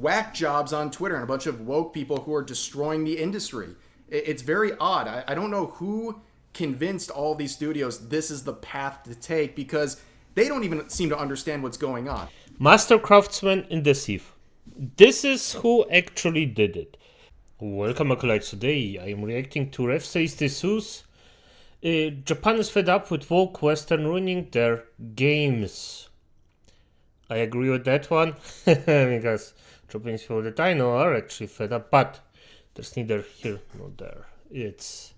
whack jobs on Twitter and a bunch of woke people who are destroying the industry. It's very odd. I don't know who convinced all these studios this is the path to take, because they don't even seem to understand what's going on. Master Craftsman in the Thief. This is who actually did it. Welcome, acolytes. Today I am reacting to Ref Says Jesus. Japan is fed up with woke Western ruining their games. I agree with that one, because Japanese people that I know are actually fed up, but there's neither here nor there. It's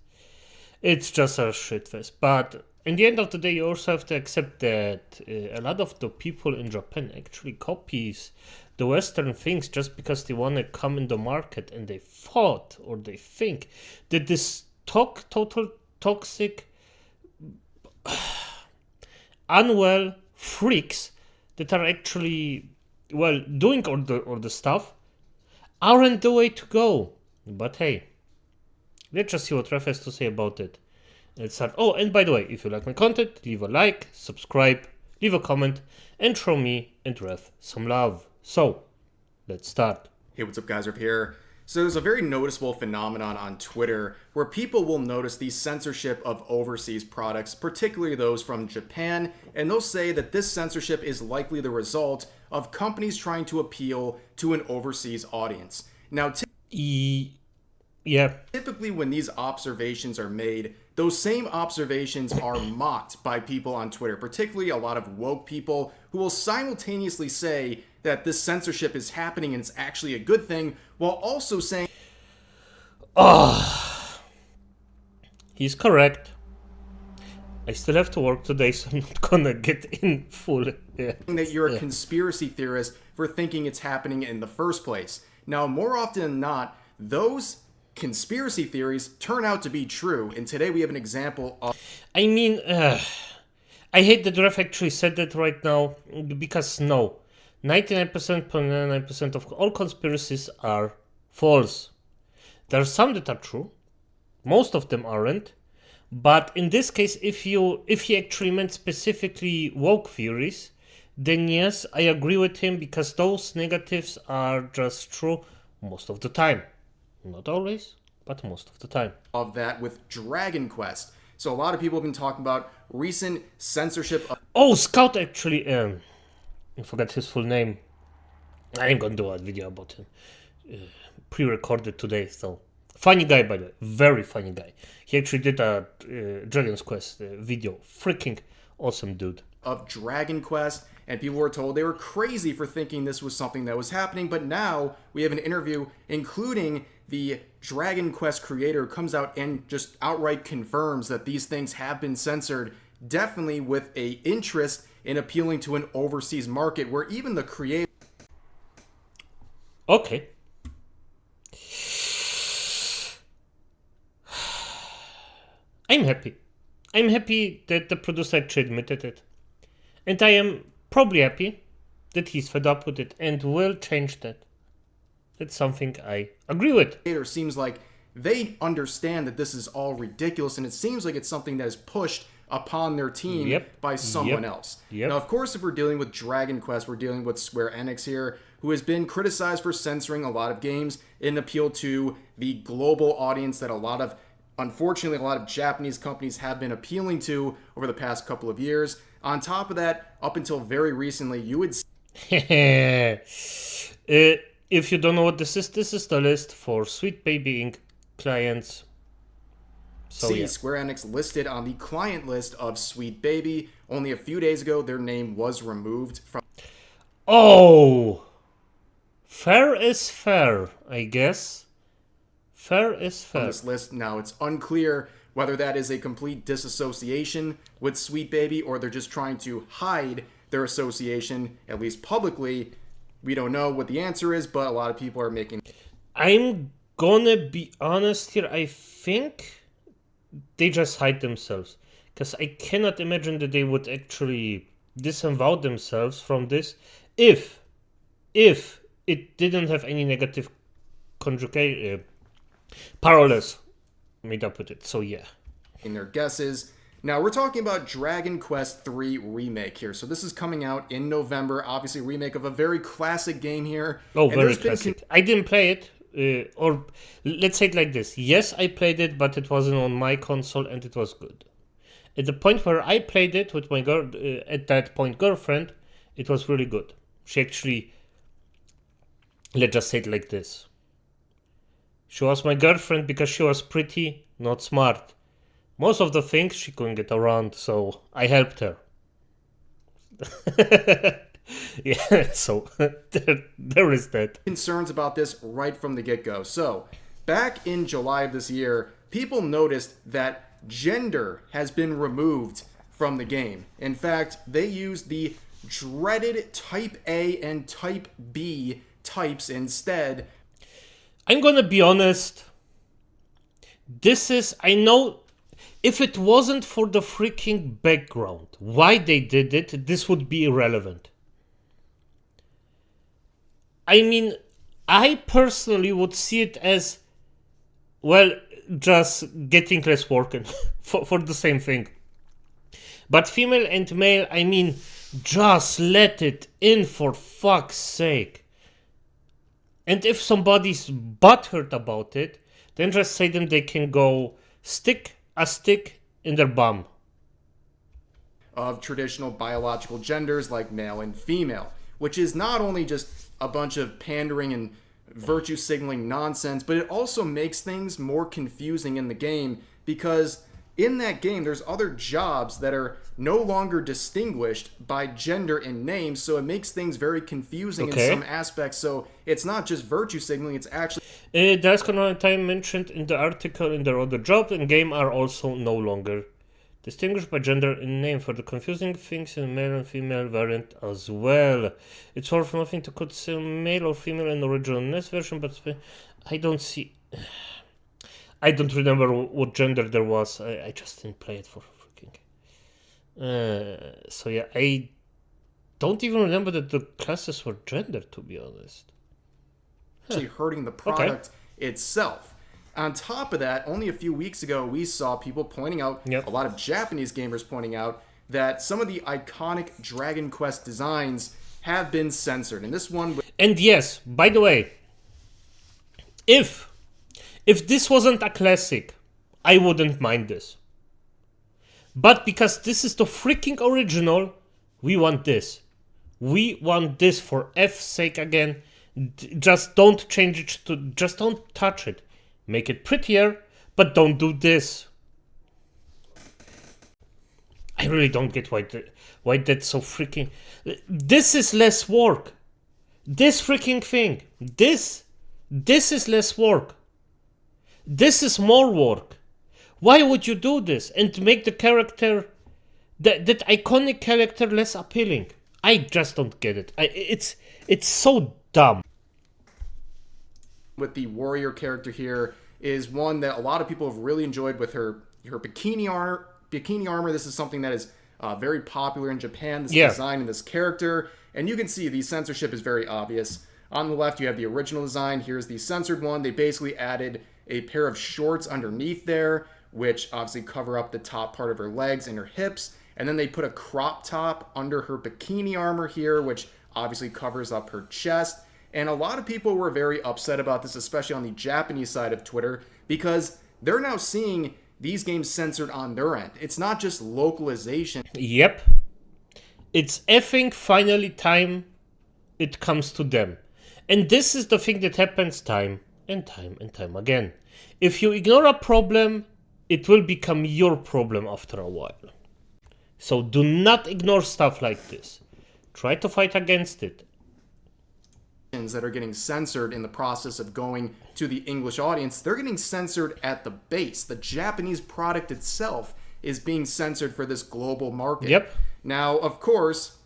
just a shitfest. But in the end of the day, you also have to accept that a lot of the people in Japan actually copies the Western things just because they want to come in the market, and they thought or they think that this total toxic, unwell freaks that are actually, well, doing all the stuff aren't the way to go. But hey, let's just see what Ref has to say about it. Let's start. Oh, and by the way, if you like my content, leave a like, subscribe, leave a comment, and show me and Ref some love. So, let's start. Hey, what's up, guys? Ref here. So there's a very noticeable phenomenon on Twitter where people will notice the censorship of overseas products, particularly those from Japan, and they'll say that this censorship is likely the result of companies trying to appeal to an overseas audience. Now, typically when these observations are made, those same observations are mocked by people on Twitter, particularly a lot of woke people who will simultaneously say that this censorship is happening and it's actually a good thing, while also saying, he's correct. I still have to work today, so I'm not gonna get in full. that you're a conspiracy theorist for thinking it's happening in the first place. Now, more often than not, those conspiracy theories turn out to be true, and today we have an example of... I mean, I hate that Ref actually said that right now, because no, 99.99% of all conspiracies are false. There are some that are true, most of them aren't, but in this case, if he actually meant specifically woke theories, then yes, I agree with him, because those negatives are just true most of the time. Not always, but most of the time. Of that with Dragon Quest. So a lot of people have been talking about recent censorship of... Oh, Scout actually, I forgot his full name. I'm gonna do a video about him. Pre-recorded today, so... Funny guy, by the way. Very funny guy. He actually did a Dragon Quest video. Freaking awesome dude. Of Dragon Quest, and people were told they were crazy for thinking this was something that was happening, but now we have an interview including the Dragon Quest creator who comes out and just outright confirms that these things have been censored, definitely with a interest in appealing to an overseas market where even the creator... Okay. I'm happy. I'm happy that the producer actually admitted it. And I am probably happy that he's fed up with it and will change that. That's something I agree with. It seems like they understand that this is all ridiculous, and it seems like it's something that is pushed upon their team by someone else. Now, of course, if we're dealing with Dragon Quest, we're dealing with Square Enix here, who has been criticized for censoring a lot of games in appeal to the global audience that unfortunately, a lot of Japanese companies have been appealing to over the past couple of years. On top of that, up until very recently, you would... If you don't know what this is the list for Sweet Baby Inc. clients. So, see Square Enix listed on the client list of Sweet Baby. Only a few days ago, their name was removed from... Oh! Fair is fair, I guess. Fair is fair. On this list. Now, it's unclear whether that is a complete disassociation with Sweet Baby or they're just trying to hide their association, at least publicly. We don't know what the answer is, but a lot of people are making... I'm gonna be honest here. I think they just hide themselves, because I cannot imagine that they would actually disavow themselves from this if it didn't have any negative parallels made up with it. So yeah. In their guesses, Now, we're talking about Dragon Quest III Remake here. So this is coming out in November. Obviously, a remake of a very classic game here. Oh, very classic. I didn't play it, or let's say it like this. Yes, I played it, but it wasn't on my console, and it was good. At the point where I played it with my at that point girlfriend, it was really good. She actually, let's just say it like this. She was my girlfriend because she was pretty, not smart. Most of the things she couldn't get around, so I helped her. Yeah, so there is that. Concerns about this right from the get-go. So, back in July of this year, people noticed that gender has been removed from the game. In fact, they used the dreaded Type A and Type B types instead. I'm gonna be honest. I know if it wasn't for the freaking background, why they did it, this would be irrelevant. I mean, I personally would see it as, well, just getting less working for the same thing. But female and male, I mean, just let it in for fuck's sake. And if somebody's butthurt about it, then just say them they can go stick a stick in their bum. Of traditional biological genders like male and female, which is not only just a bunch of pandering and virtue signaling nonsense, but it also makes things more confusing in the game, because in that game there's other jobs that are no longer distinguished by gender and name, so it makes things very confusing in some aspects. So it's not just virtue signaling, it's actually that's current time mentioned in the article in the other jobs and game are also no longer distinguished by gender and name for the confusing things in male and female variant as well. It's worth nothing to consider male or female in the original NES version, but I don't see. I don't remember what gender there was. I just didn't play it for freaking. So yeah, I don't even remember that the classes were gendered, to be honest. Actually hurting the product itself. On top of that, only a few weeks ago, we saw people pointing out, a lot of Japanese gamers pointing out, that some of the iconic Dragon Quest designs have been censored. And this one... And yes, by the way, if this wasn't a classic, I wouldn't mind this. But because this is the freaking original, we want this. We want this for F's sake again. Just don't change it just don't touch it. Make it prettier, but don't do this. I really don't get why that's so freaking... This is less work. This freaking thing. This is less work. This is more work. Why would you do this and make the character, that iconic character, less appealing? I just don't get it. It's so dumb. With the warrior character here is one that a lot of people have really enjoyed with her bikini armor. This is something that is very popular in Japan, this design and this character. And you can see the censorship is very obvious. On the left, you have the original design. Here's the censored one. They basically added a pair of shorts underneath there, which obviously cover up the top part of her legs and her hips. And then they put a crop top under her bikini armor here, which obviously covers up her chest. And a lot of people were very upset about this, especially on the Japanese side of Twitter, because they're now seeing these games censored on their end. It's not just localization. Yep. It's effing finally time it comes to them. And this is the thing that happens time and time and time again. If you ignore a problem, it will become your problem after a while. So do not ignore stuff like this. Try to fight against it. That are getting censored in the process of going to the English audience, they're getting censored at the base. The Japanese product itself is being censored for this global market. Yep. Now, of course,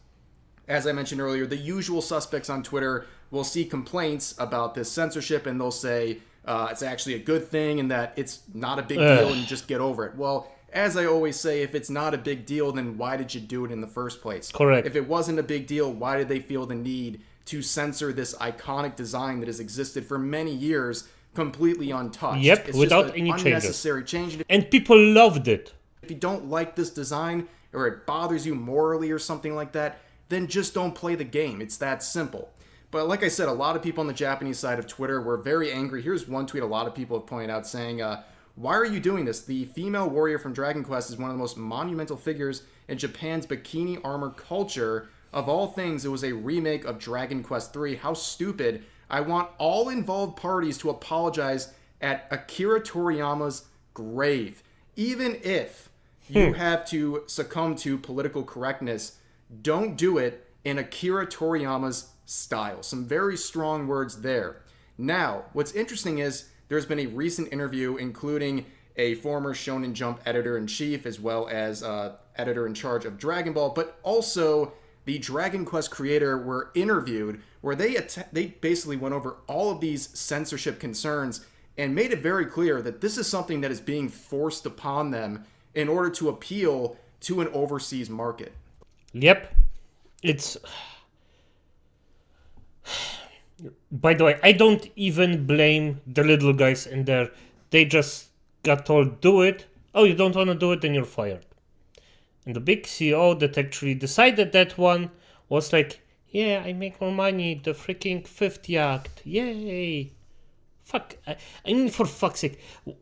as I mentioned earlier, the usual suspects on Twitter will see complaints about this censorship and they'll say it's actually a good thing and that it's not a big deal and just get over it. Well, as I always say, if it's not a big deal, then why did you do it in the first place? Correct. If it wasn't a big deal, why did they feel the need to censor this iconic design that has existed for many years completely untouched? Yep, it's without just any unnecessary change. And people loved it. If you don't like this design, or it bothers you morally or something like that, then just don't play the game. It's that simple. But like I said, a lot of people on the Japanese side of Twitter were very angry. Here's one tweet a lot of people have pointed out saying, why are you doing this? The female warrior from Dragon Quest is one of the most monumental figures in Japan's bikini armor culture. Of all things, it was a remake of Dragon Quest III. How stupid. I want all involved parties to apologize at Akira Toriyama's grave. Even if you have to succumb to political correctness, don't do it in Akira Toriyama's style. Some very strong words there. Now, what's interesting is there's been a recent interview including a former Shonen Jump editor-in-chief as well as editor-in-charge of Dragon Ball, but also the Dragon Quest creator were interviewed where they basically went over all of these censorship concerns and made it very clear that this is something that is being forced upon them in order to appeal to an overseas market. Yep. It's... By the way, I don't even blame the little guys in there. They just got told, do it. Oh, you don't want to do it, then you're fired. And the big CEO that actually decided that one was like, yeah, I make more money, the freaking 50th act. Yay. Fuck. I mean, for fuck's sake.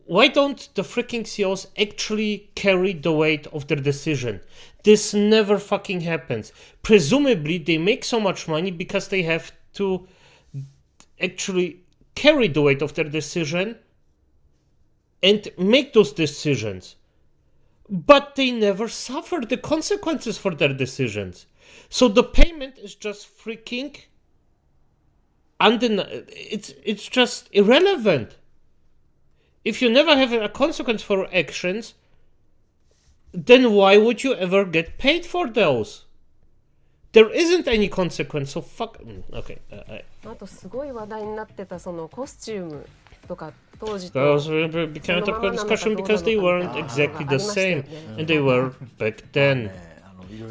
Why don't the freaking CEOs actually carry the weight of their decision? This never fucking happens. Presumably, they make so much money because they have to actually carry the weight of their decision and make those decisions. But they never suffer the consequences for their decisions. So the payment is just freaking it's just irrelevant. If you never have a consequence for actions, then why would you ever get paid for those? There isn't any consequence, so fuck. Okay. あとすごい話題になってたそのコスチュームとか当時と That became a topic of discussion because they weren't exactly the same, and they were back then.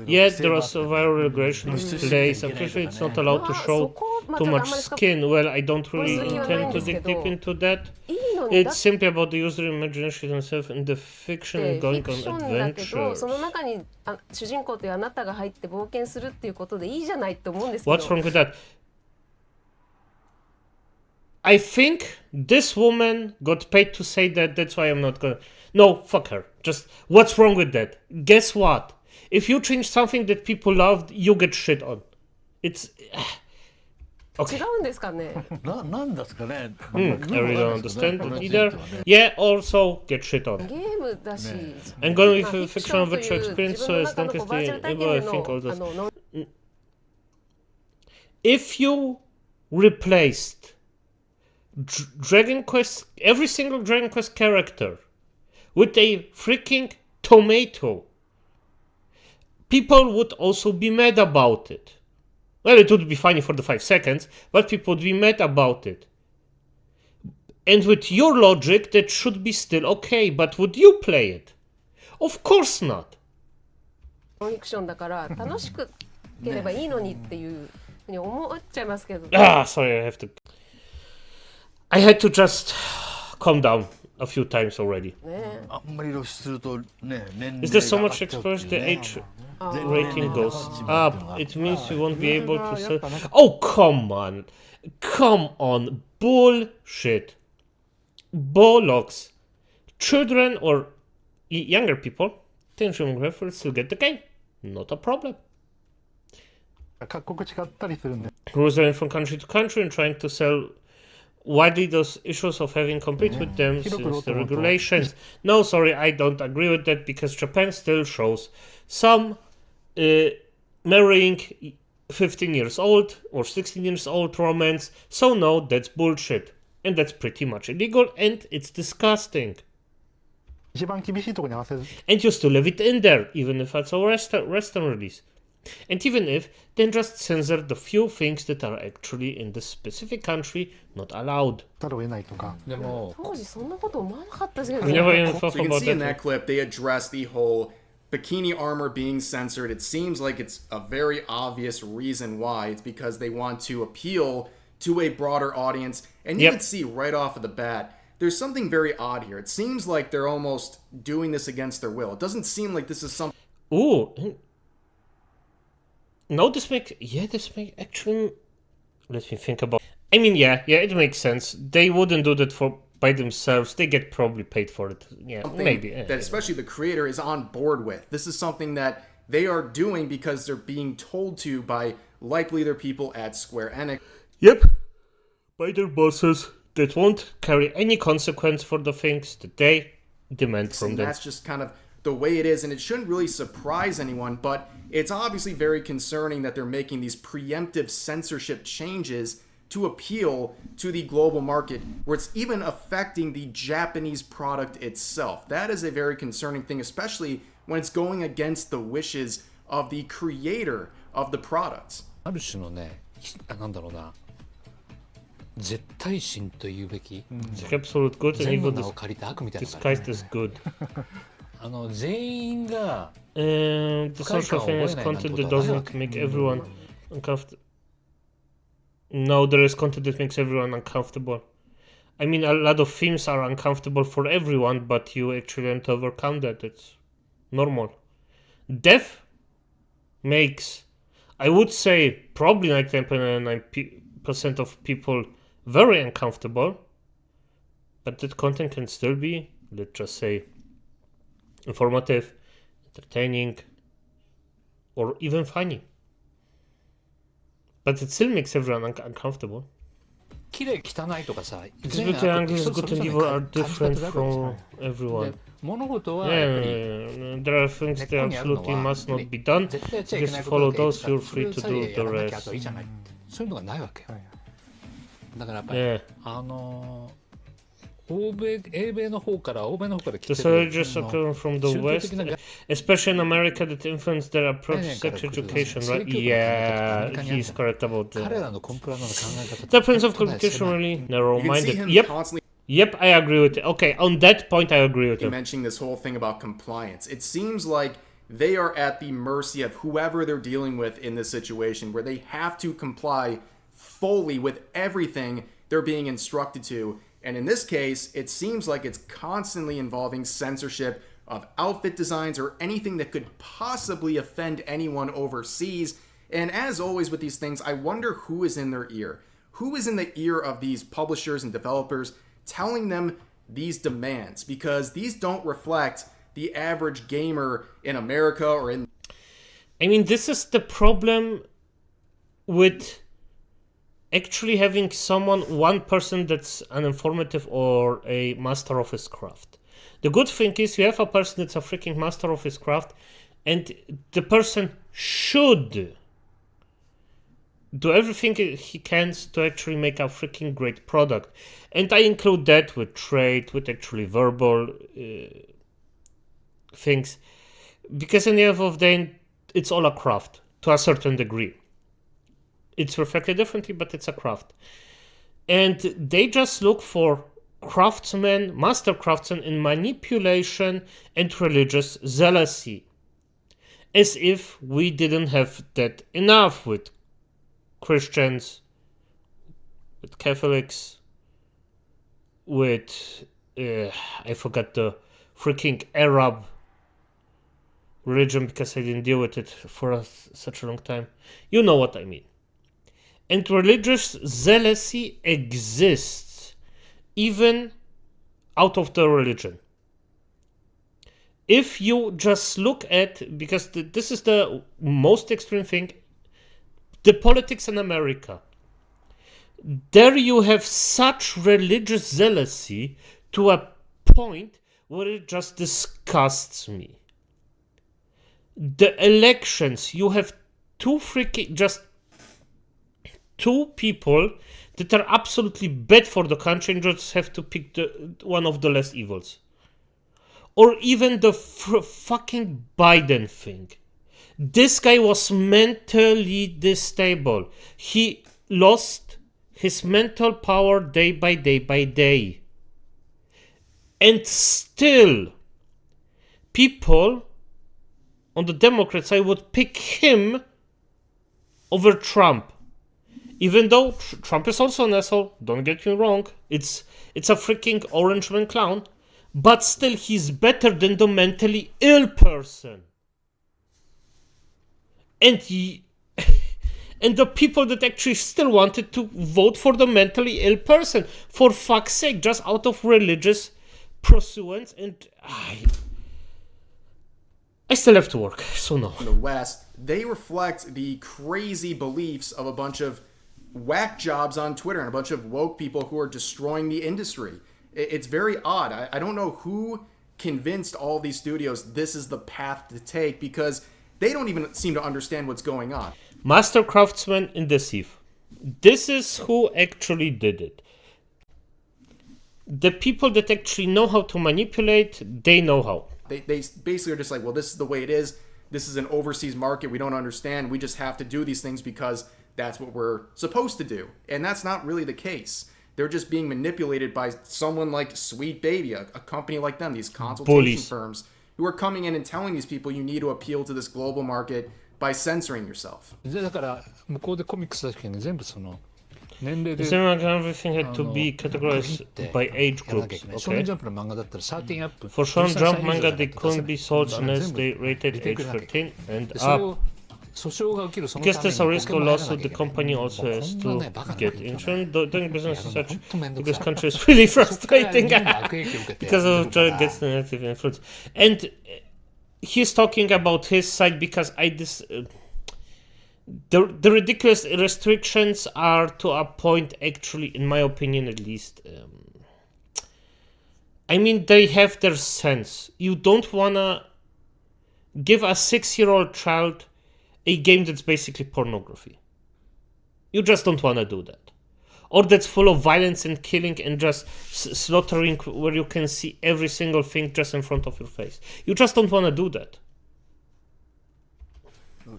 Yet there are several regulations in place. Unfortunately, it's not allowed to show too much skin. Well, I don't really intend to dig deep into that. It's simply about the user imagination himself in the fiction and going on adventures. その中に主人公というあなたが入って冒険するっていうことでいいじゃないと思うんですけど。What's wrong with that? I think this woman got paid to say that. That's why I'm not gonna. No, fuck her. Just what's wrong with that? Guess what? If you change something that people loved, you get shit on. It's okay. 違うんですかね。なんですかね。I really don't understand it either. Yeah, also get shit on. ゲームだし。I'm going with a fictional virtual experience, so as long as they enable, I think all this. If you replaced Dragon Quest, every single Dragon Quest character with a freaking tomato, people would also be mad about it. Well, it would be funny for the 5 seconds, but people would be mad about it. And with your logic, that should be still okay, but would you play it? Of course not. ノンフィクションだから楽しくければいいのにっていうふうに思っちゃいますけど。Sorry, I had to just calm down a few times already. あんまり露出するとね、年齢 Is there so much exposed? The age rating goes up. It means we won't be able to sell. Oh, come on. Come on. Bullshit. Bollocks. Children or younger people, 10 demographic will still get the game. Not a problem. 各国違ったりするんで。 Rules vary from country to country and trying to sell widely those issues of having compete with them since the regulations. No, sorry, I don't agree with that because Japan still shows some marrying 15 years old or 16 years old romance. So no, that's bullshit. And that's pretty much illegal and it's disgusting. 一番厳しいところに合わせる。 And you still leave it in there, even if it's a Western release. And even if, then just censor the few things that are actually in the specific country not allowed. ざるを得ないとか。でも当時そんなこと思わなかったですけど We ね。 never even thought So you can about see in that. that clip, they address the whole bikini armor being censored. It seems like it's a very obvious reason why. It's because they want to appeal to a broader audience. And you Yep. can see right off of the bat there's something very odd here. It seems like they're almost doing this against their will. It doesn't seem like this is something... Ooh. No, this makes actually... Let me think about... I mean, yeah, it makes sense. They wouldn't do that by themselves. They get probably paid for it. Yeah, maybe. That especially the creator is on board with. This is something that they are doing because they're being told to by likely their people at Square Enix. Yep. By their bosses that won't carry any consequence for the things that they demand from them. That's just kind of the way it is, and it shouldn't really surprise anyone, but it's obviously very concerning that they're making these preemptive censorship changes to appeal to the global market, where it's even affecting the Japanese product itself. That is a very concerning thing, especially when it's going against the wishes of the creator of the products. ある種のね、なんだろうな、絶対神というべき、It's absolute good and 善の evil 名を借りた悪みたいな感じ。 disguised as good. 全員が The social thing is content that doesn't make everyone uncomfortable. No, there is content that makes everyone uncomfortable. I mean, a lot of themes are uncomfortable for everyone, but you actually have to overcome that. It's normal. Death makes, I would say, probably 99% of people very uncomfortable, but that content can still be, let's just say, informative, entertaining, or even funny. But it still makes everyone uncomfortable. 綺麗汚いとかさ、 Because beauty and good and evil are different from everyone. 物事はやっぱり Yeah, there are things that absolutely must not be done. 絶対やっちゃいけ Just ない follow こと those, you're free to それ do さえ the やらなきゃあ rest. といいじゃない、そういうのがないわけよ。だからやっぱり、 Yeah. 欧米の方から来 The て soldiers are coming from the West, especially in America, that influence their approach to sex education, right? Yeah, he's correct about 彼 that. らのコンプラの考え方 The Prince of Competition really You can see narrow-minded. him Yep, constantly yep, I agree with it. Okay, on that point, I agree with him. mentioning this whole thing about compliance. It seems like they are at the mercy of whoever they're dealing with in this situation, where they have to comply fully with everything they're being instructed to. And in this case, it seems like it's constantly involving censorship of outfit designs or anything that could possibly offend anyone overseas. And as always with these things, I wonder who is in their ear. Who is in the ear of these publishers and developers telling them these demands? Because these don't reflect the average gamer in America or in... I mean, this is the problem with actually having one person that's an informative or a master of his craft. The good thing is you have a person that's a freaking master of his craft, and the person should do everything he can to actually make a freaking great product. And I include that with trade, with actually verbal things, because in the end of the day, it's all a craft to a certain degree. It's reflected differently, but it's a craft. And they just look for craftsmen, master craftsmen in manipulation and religious zealousy. As if we didn't have that enough with Christians, with Catholics, with, I forgot the freaking Arab religion because I didn't deal with it for such a long time. You know what I mean. And religious zealousy exists even out of the religion. If you just look at, because this is the most extreme thing, the politics in America. There you have such religious zealousy to a point where it just disgusts me. The elections, you have just two people that are absolutely bad for the country and just have to pick one of the less evils. Or even the fucking Biden thing. This guy was mentally unstable. He lost his mental power day by day by day. And still, people on the Democrat side would pick him over Trump. Even though Trump is also an asshole, don't get me wrong, it's a freaking orange man clown, but still he's better than the mentally ill person. And and the people that actually still wanted to vote for the mentally ill person, for fuck's sake, just out of religious pursuance. And I still have to work, so no. In the West, they reflect the crazy beliefs of a bunch of whack jobs on Twitter and a bunch of woke people who are destroying the industry. It's very odd. I don't know who convinced all these studios this is the path to take, because they don't even seem to understand what's going on. Master craftsman in the sieve. This is who actually did it. The people that actually know how to manipulate, they know how. They basically are just like, well, this is the way it is. This is an overseas market. We don't understand. We just have to do these things because that's what we're supposed to do. And that's not really the case. They're just being manipulated by someone like Sweet Baby, a company like them, these consultation firms, who are coming in and telling these people you need to appeal to this global market by censoring yourself. だから向こうでコミックスだけに全部その年齢で Everything had to be categorized by age groups, 少年 okay? ジャンプの漫画だったら13アップ For Shonen Jump manga, they couldn't be sold unless they rated age 13 and それ up. を訴訟が起きるその Because ため there's a に risk of lawsuit, the company also has to get insurance. Doing business as such in this country is really frustrating because of gets the negative influence. And he's talking about his side because the ridiculous restrictions are to a point, actually, in my opinion at least. I mean, they have their sense. You don't wanna give a 6-year-old child a game that's basically pornography. You just don't wanna do that. Or that's full of violence and killing and just slaughtering where you can see every single thing just in front of your face. You just don't wanna do that.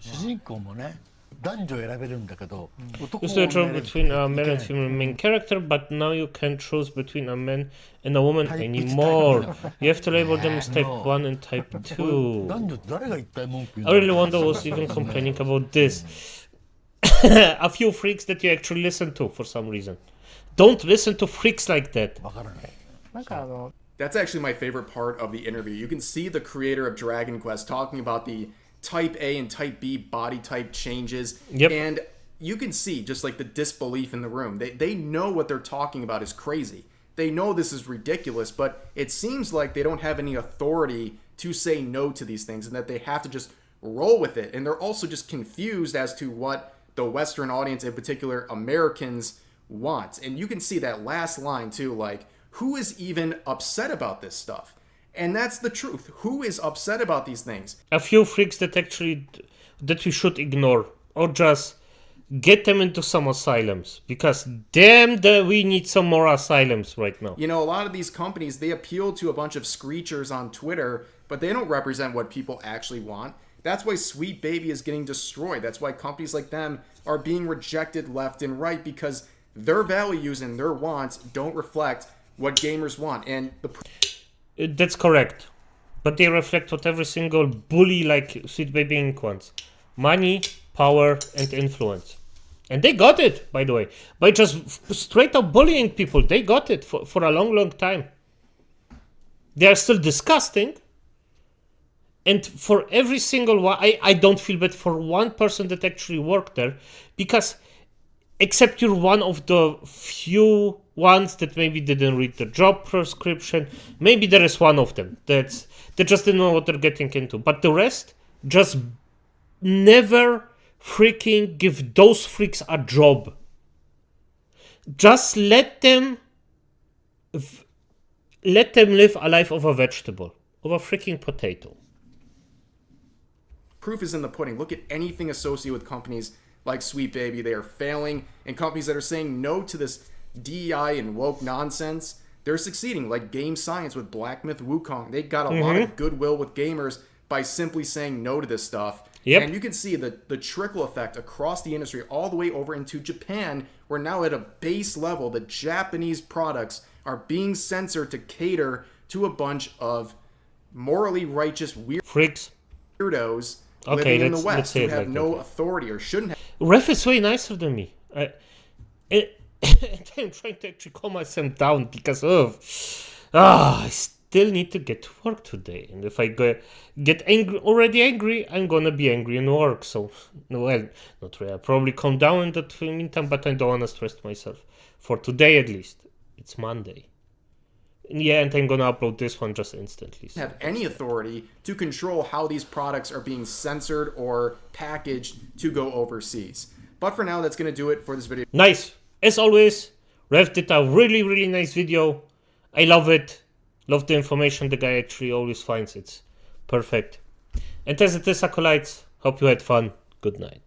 主人公もね、男女選べるんだけど、男 Used to choose between a male and female main character, but now you can't choose between a man and a woman anymore. You have to label them as type 1 and type 2. 男女誰が一体文句言う I の really wonder who's even complaining about this. A few freaks that you actually listen to for some reason. Don't listen to freaks like that. わからない。なんかThat's actually my favorite part of the interview. You can see the creator of Dragon Quest talking about the Type A and Type B body type changes. Yep. And you can see just like the disbelief in the room. They know what they're talking about is crazy. They know this is ridiculous, but it seems like they don't have any authority to say no to these things and that they have to just roll with it. And they're also just confused as to what the Western audience, in particular Americans, want. And you can see that last line too, like, who is even upset about this stuff? And that's the truth. Who is upset about these things? A few freaks that we should ignore or just get them into some asylums, because damn, we need some more asylums right now. You know, a lot of these companies, they appeal to a bunch of screechers on Twitter, but they don't represent what people actually want. That's why Sweet Baby is getting destroyed. That's why companies like them are being rejected left and right, because their values and their wants don't reflect what gamers want. And That's correct. But they reflect what every single bully like Sweet Baby Inc. wants. Money, power, and influence. And they got it, by the way. By just straight up bullying people. They got it for a long, long time. They are still disgusting. And for every single one, I don't feel bad for one person that actually worked there. Because except you're one of the few ones that maybe didn't read the job prescription. Maybe there is one of them they just didn't know what they're getting into. But the rest just never freaking give those freaks a job. Just let them live a life of a vegetable, of a freaking potato. Proof is in the pudding. Look at anything associated with companies like Sweet Baby. They are failing, and companies that are saying no to this DEI and woke nonsense, they're succeeding, like Game Science with Black Myth Wukong. They got a lot of goodwill with gamers by simply saying no to this stuff. Yep. And you can see the trickle effect across the industry all the way over into Japan, where now at a base level, the Japanese products are being censored to cater to a bunch of morally righteous freaks, weirdos okay, living in the West who have like no authority or shouldn't have. Ref is way nicer than me. And I'm trying to actually calm myself down because of I still need to get to work today, and if I get already angry, I'm gonna be angry in work. So well, not really. I'll probably calm down in the meantime, but I don't wanna stress myself for today at least. It's Monday. Yeah, and I'm gonna upload this one just instantly. So have any authority to control how these products are being censored or packaged to go overseas. But for now, that's gonna do it for this video. Nice. As always, Rev did a really, really nice video. I love it. Love the information the guy actually always finds. It's perfect. And as it is, Acolytes, hope you had fun. Good night.